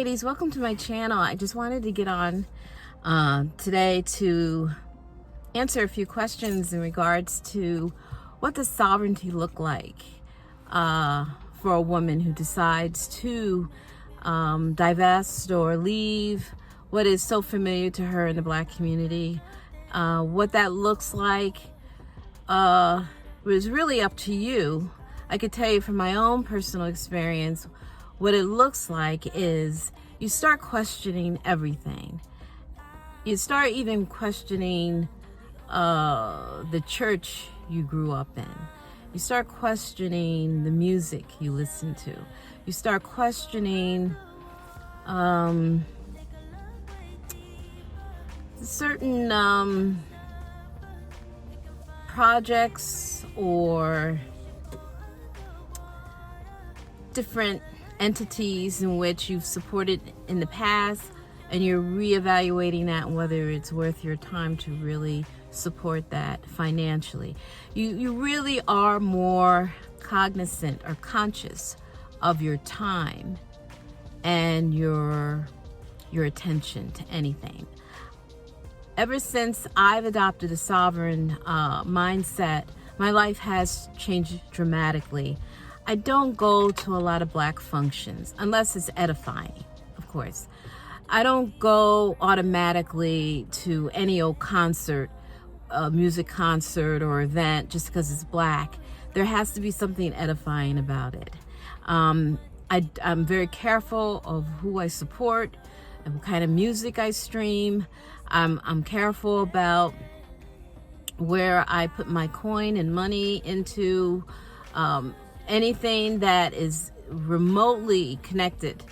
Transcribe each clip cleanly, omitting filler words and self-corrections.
ladies, welcome to my channel. I just wanted to get on today to answer a few questions in regards to what does sovereignty look like for a woman who decides to divest or leave what is so familiar to her in the Black community. What that looks like was really up to you. I could tell you from my own personal experience, what it looks like is you start questioning everything. You start even questioning the church you grew up in. You start questioning the music you listen to. You start questioning certain projects or different entities in which you've supported in the past, and you're reevaluating that and whether it's worth your time to really support that financially. You really are more cognizant or conscious of your time and your attention to anything. Ever since I've adopted a sovereign mindset, my life has changed dramatically. I don't go to a lot of Black functions unless it's edifying, of course. I don't go automatically to any old concert, music concert or event just because it's Black. There has to be something edifying about it. I'm very careful of who I support and what kind of music I stream. I'm careful about where I put my coin and money into. Anything that is remotely connected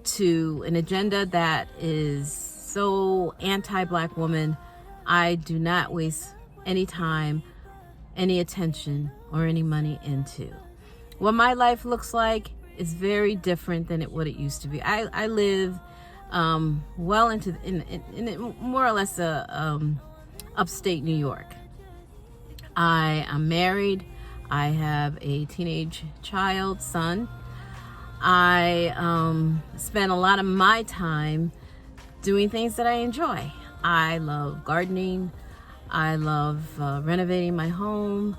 to an agenda that is so anti-Black woman, I do not waste any time, any attention, or any money into. What my life looks like is very different than what it used to be. I live well into in more or less upstate New York. I am married. I have a teenage son. I spend a lot of my time doing things that I enjoy. I love gardening. I love renovating my home.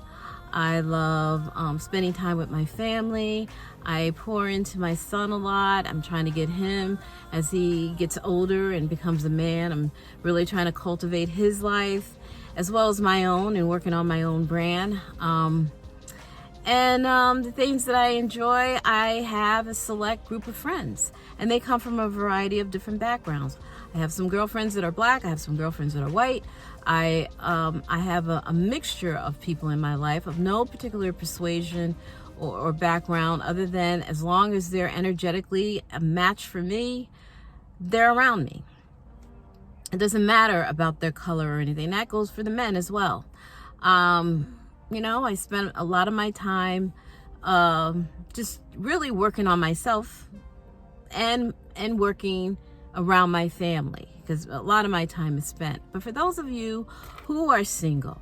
I love spending time with my family. I pour into my son a lot. I'm trying to get him, as he gets older and becomes a man, I'm really trying to cultivate his life as well as my own and working on my own brand. The things that I enjoy, I have a select group of friends, and they come from a variety of different backgrounds. I have some girlfriends that are Black. I have some girlfriends that are white. I have a mixture of people in my life of no particular persuasion or background, other than as long as they're energetically a match for me, they're around me. It doesn't matter about their color or anything. That goes for the men as well. You know, I spend a lot of my time just really working on myself and working around my family, because a lot of my time is spent. But for those of you who are single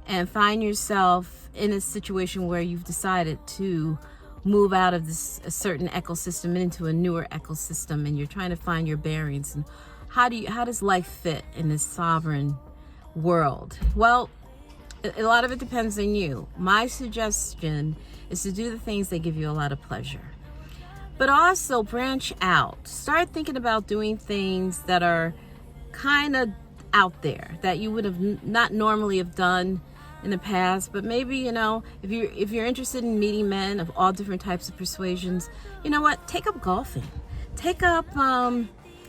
and find yourself in a situation where you've decided to move out of a certain ecosystem into a newer ecosystem, and you're trying to find your bearings, and how does life fit in this sovereign world? Well, a lot of it depends on you. My suggestion is to do the things that give you a lot of pleasure, but also branch out. Start thinking about doing things that are kind of out there that you would have not normally have done in the past. But maybe, you know, if you're interested in meeting men of all different types of persuasions, you know what? Take up golfing. Take up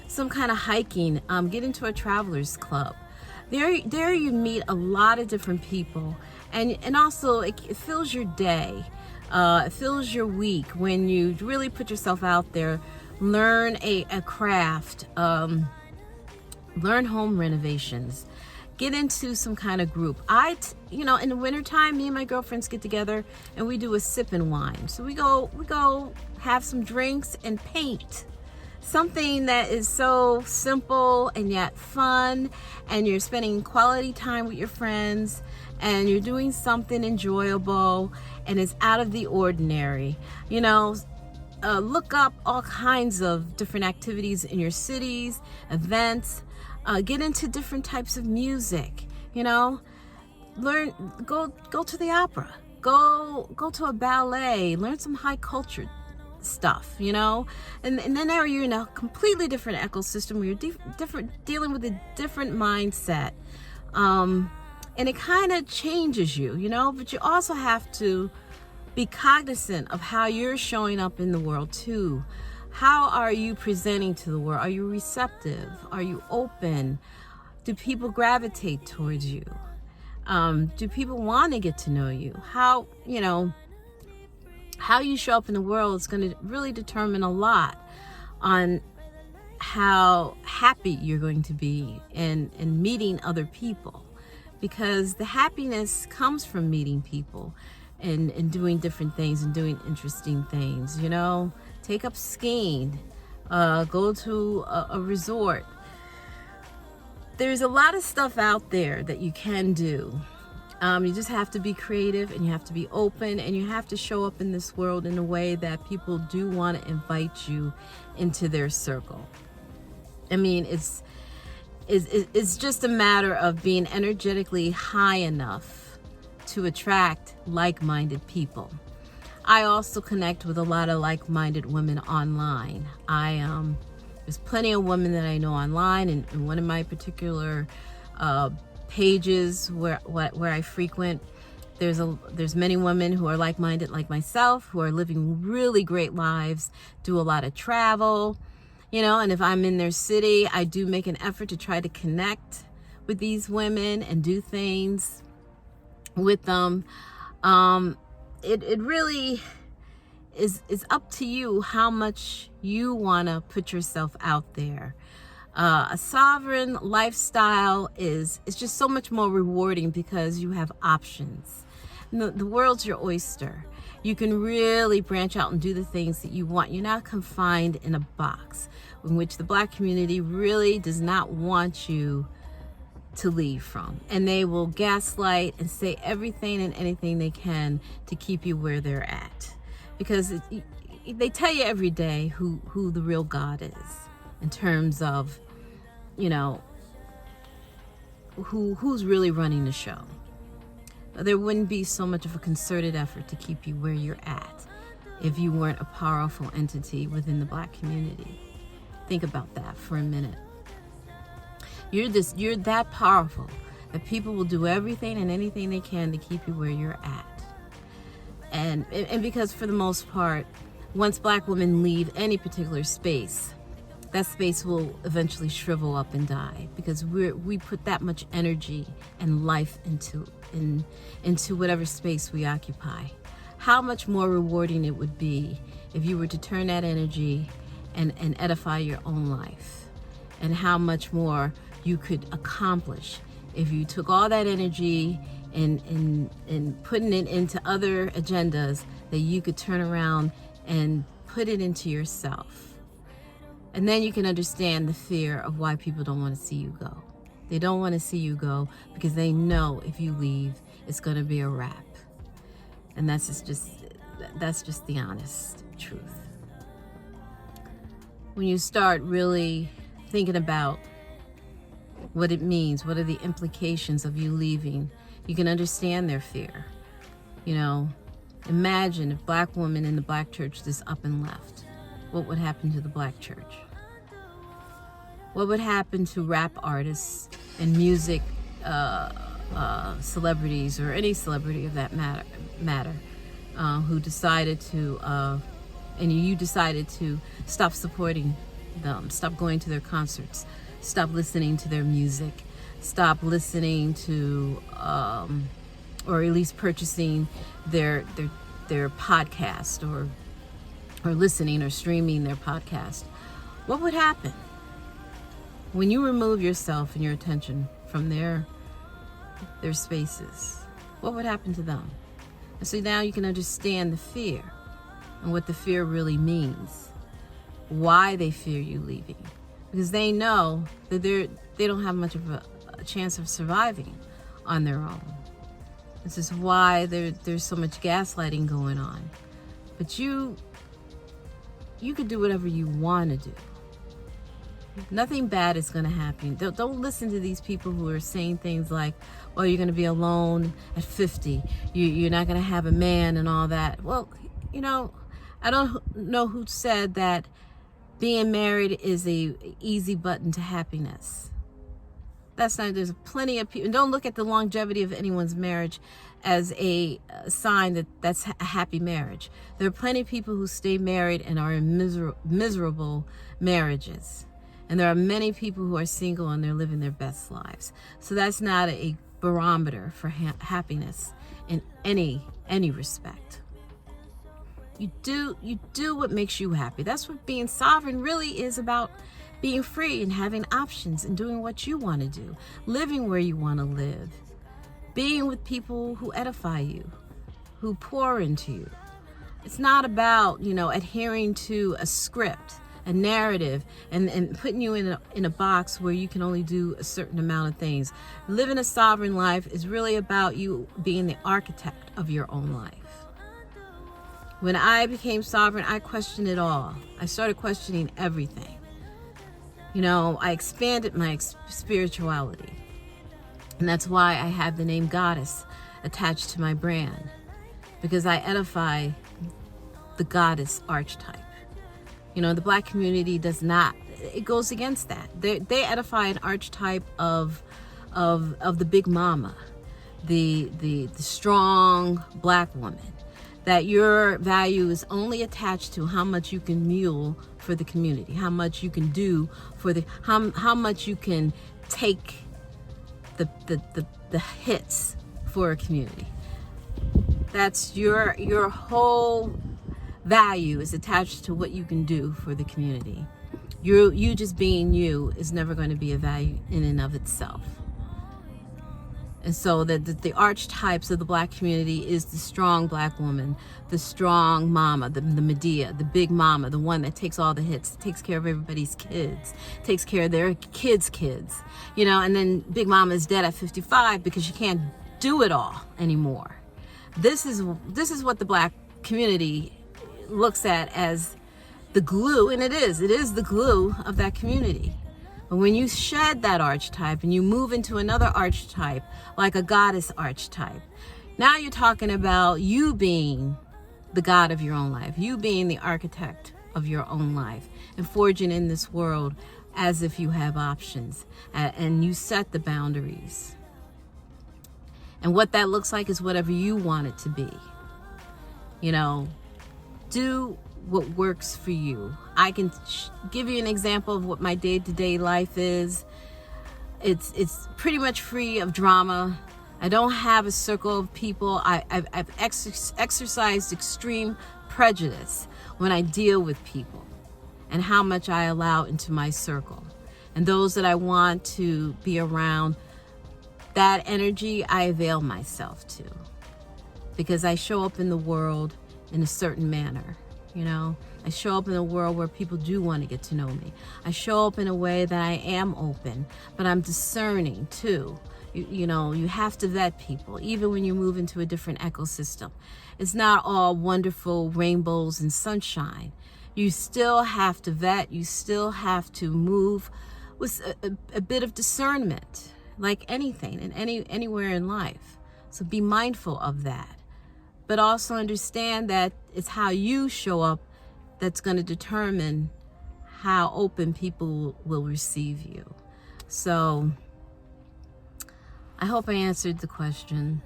some kind of hiking. Get into a travelers club. There you meet a lot of different people, and also it fills your day, it fills your week when you really put yourself out there, learn a craft, learn home renovations, get into some kind of group. You know, in the wintertime, me and my girlfriends get together and we do a sip and wine. So we go have some drinks and paint. Something that is so simple and yet fun, and you're spending quality time with your friends, and you're doing something enjoyable and it's out of the ordinary. You know, look up all kinds of different activities in your cities, events. Get into different types of music. Learn. Go to the opera. Go to a ballet. Learn some high culture stuff. And then now you're in a completely different ecosystem where you're dealing with a different mindset. And it kind of changes you. But you also have to be cognizant of how you're showing up in the world too. How are you presenting to the world? Are you receptive? Are you open? Do people gravitate towards you? Do people want to get to know you? How you show up in the world is going to really determine a lot on how happy you're going to be in meeting other people, because the happiness comes from meeting people and doing different things and doing interesting things. Take up skiing, go to a resort. There's a lot of stuff out there that you can do. You just have to be creative, and you have to be open, and you have to show up in this world in a way that people do want to invite you into their circle. It's just a matter of being energetically high enough to attract like-minded people. I also connect with a lot of like-minded women online. There's plenty of women that I know online, and one of my particular pages where I frequent, there's many women who are like-minded like myself, who are living really great lives, do a lot of travel, and if I'm in their city, I do make an effort to try to connect with these women and do things with them. It really is up to you how much you want to put yourself out there. A sovereign lifestyle is just so much more rewarding because you have options. The world's your oyster. You can really branch out and do the things that you want. You're not confined in a box, in which the Black community really does not want you to leave from. And they will gaslight and say everything and anything they can to keep you where they're at. Because they tell you every day who the real God is, in terms of, who's really running the show. There wouldn't be so much of a concerted effort to keep you where you're at if you weren't a powerful entity within the Black community. Think about that for a minute. You're that powerful that people will do everything and anything they can to keep you where you're at. And because for the most part, once Black women leave any particular space, that space will eventually shrivel up and die, because we put that much energy and life into whatever space we occupy. How much more rewarding it would be if you were to turn that energy and edify your own life, and how much more you could accomplish if you took all that energy and putting it into other agendas that you could turn around and put it into yourself. And then you can understand the fear of why people don't want to see you go. They don't want to see you go because they know if you leave, it's going to be a wrap. And that's just the honest truth. When you start really thinking about what it means, what are the implications of you leaving, you can understand their fear. Imagine if Black women in the Black church just up and left. What would happen to the Black church? What would happen to rap artists and music celebrities, or any celebrity of that matter, who decided to, and you decided to stop supporting them, stop going to their concerts, stop listening to their music, stop listening to, or at least purchasing their podcast, or listening or streaming their podcast? What would happen when you remove yourself and your attention from their spaces? What would happen to them? And so now you can understand the fear and what the fear really means, why they fear you leaving, because they know that they don't have much of a chance of surviving on their own. This is why there's so much gaslighting going on. But you you could do whatever you want to do. Nothing bad is going to happen. Don't listen to these people who are saying things like, well, you're going to be alone at 50. You're not going to have a man and all that. Well, you know, I don't know who said that being married is a easy button to happiness. That's not, there's plenty of people. Don't look at the longevity of anyone's marriage as a sign that that's a happy marriage. There are plenty of people who stay married and are in miserable marriages. And there are many people who are single and they're living their best lives. So that's not a barometer for happiness in any respect. You do what makes you happy. That's what being sovereign really is about. Being free and having options and doing what you want to do, living where you want to live, being with people who edify you, who pour into you. It's not about, you know, adhering to a script, a narrative, and putting you in a box where you can only do a certain amount of things. Living a sovereign life is really about you being the architect of your own life. When I became sovereign, I questioned it all. I started questioning everything. You know, I expanded my spirituality. And that's why I have the name Goddess attached to my brand. Because I edify the goddess archetype. You know, the Black community does not, it goes against that. They edify an archetype of the big mama, the strong Black woman. That your value is only attached to how much you can mule for the community, how much you can do for the, how much you can take the hits for a community. That's your whole value is attached to what you can do for the community. You just being you is never going to be a value in and of itself. And so the archetypes of the Black community is the strong Black woman, the strong mama, the Medea, the big mama, the one that takes all the hits, takes care of everybody's kids, takes care of their kids' kids, you know, and then big mama is dead at 55 because she can't do it all anymore. This is what the Black community looks at as the glue, and it is the glue of that community. But when you shed that archetype and you move into another archetype, like a goddess archetype, now you're talking about you being the god of your own life, you being the architect of your own life, and forging in this world as if you have options, and you set the boundaries. And what that looks like is whatever you want it to be. You know, do what works for you. I can give you an example of what my day-to-day life is. It's pretty much free of drama. I don't have a circle of people. I've exercised extreme prejudice when I deal with people and how much I allow into my circle. And those that I want to be around, that energy I avail myself to, because I show up in the world in a certain manner. You know, I show up in a world where people do want to get to know me. I show up in a way that I am open, but I'm discerning too. You know, you have to vet people, even when you move into a different ecosystem. It's not all wonderful rainbows and sunshine. You still have to vet. You still have to move with a bit of discernment, like anything and anywhere in life. So be mindful of that. But also understand that it's how you show up that's going to determine how open people will receive you. So I hope I answered the question.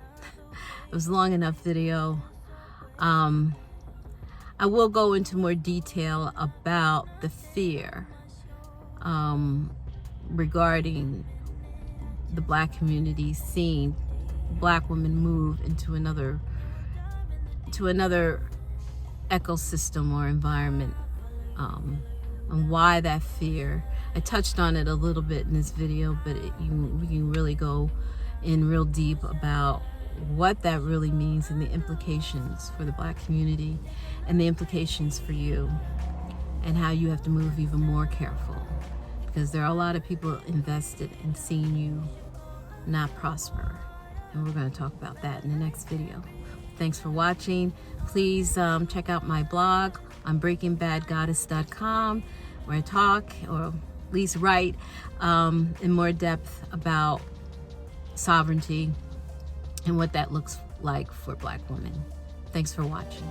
It was a long enough video. I will go into more detail about the fear regarding the Black community seeing Black women move into another ecosystem or environment, and why that fear. I touched on it a little bit in this video, but we can really go in real deep about what that really means and the implications for the Black community and the implications for you, and how you have to move even more careful, because there are a lot of people invested in seeing you not prosper. And we're going to talk about that in the next video. Thanks for watching. Please check out my blog on breakingbadgoddess.com, where I talk, or at least write, in more depth about sovereignty and what that looks like for Black women. Thanks for watching.